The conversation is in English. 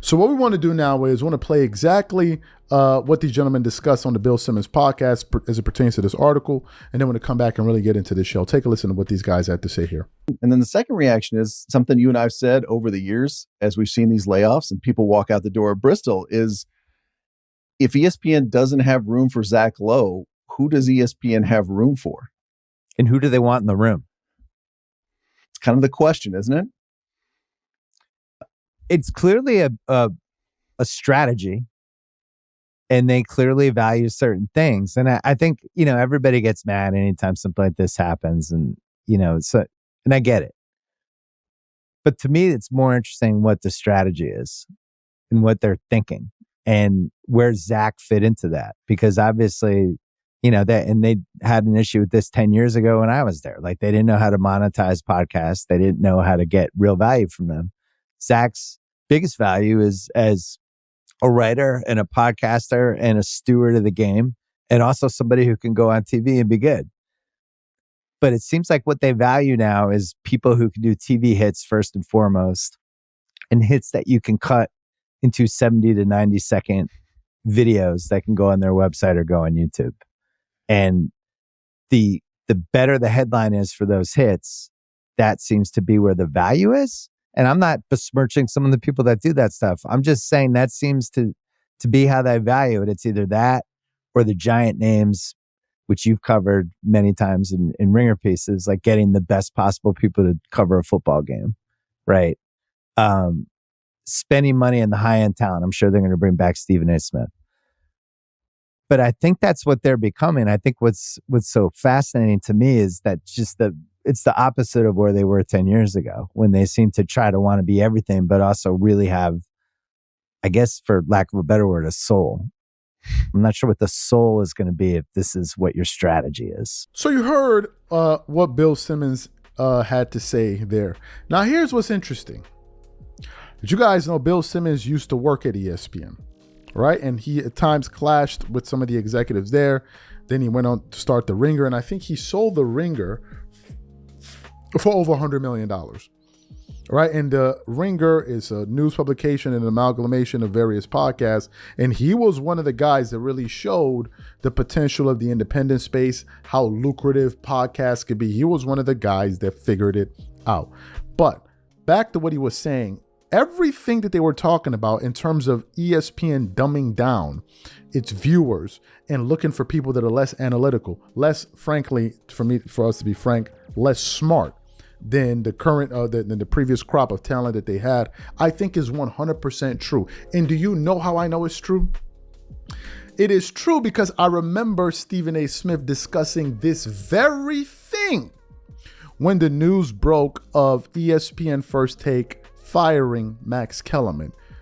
So what we want to do now is we want to play exactly what these gentlemen discuss on the Bill Simmons podcast as it pertains to this article. And then we're going to come back and really get into this show. Take a listen to what these guys had to say here. And then the second reaction is something you and I've said over the years as we've seen these layoffs and people walk out the door of Bristol is if ESPN doesn't have room for Zach Lowe, who does ESPN have room for? And who do they want in the room? It's kind of the question, isn't it? It's clearly a strategy, and they clearly value certain things. And I think, everybody gets mad anytime something like this happens. And, and I get it. But to me, it's more interesting what the strategy is and what they're thinking and where Zach fit into that. Because obviously, they had an issue with this 10 years ago when I was there. Like, they didn't know how to monetize podcasts. They didn't know how to get real value from them. Zach's biggest value is as a writer and a podcaster and a steward of the game, and also somebody who can go on TV and be good. But it seems like what they value now is people who can do TV hits first and foremost, and hits that you can cut into 70 to 90 second videos that can go on their website or go on YouTube. And the better the headline is for those hits, that seems to be where the value is. And I'm not besmirching some of the people that do that stuff. I'm just saying that seems to be how they value it. It's either that or the giant names, which you've covered many times in Ringer pieces, like getting the best possible people to cover a football game, right? Spending money in the high-end talent. I'm sure they're going to bring back Stephen A. Smith. But I think that's what they're becoming. I think what's so fascinating to me is that it's the opposite of where they were 10 years ago, when they seem to try to want to be everything, but also really have, I guess, for lack of a better word, a soul. I'm not sure what the soul is going to be if this is what your strategy is. So you heard what Bill Simmons had to say there. Now, here's what's interesting. Did you guys know Bill Simmons used to work at ESPN, right? And he at times clashed with some of the executives there. Then he went on to start The Ringer, and I think he sold The Ringer for over $100 million, right? And The Ringer is a news publication and an amalgamation of various podcasts. And he was one of the guys that really showed the potential of the independent space, how lucrative podcasts could be. He was one of the guys that figured it out. But back to what he was saying, everything that they were talking about in terms of ESPN dumbing down its viewers and looking for people that are less analytical, less, frankly, for us to be frank, less smart than the current, than the previous crop of talent that they had, I think is 100% true. And do you know how I know it's true? It is true because I remember Stephen A. Smith discussing this very thing when the news broke of ESPN First Take firing Max Kellerman.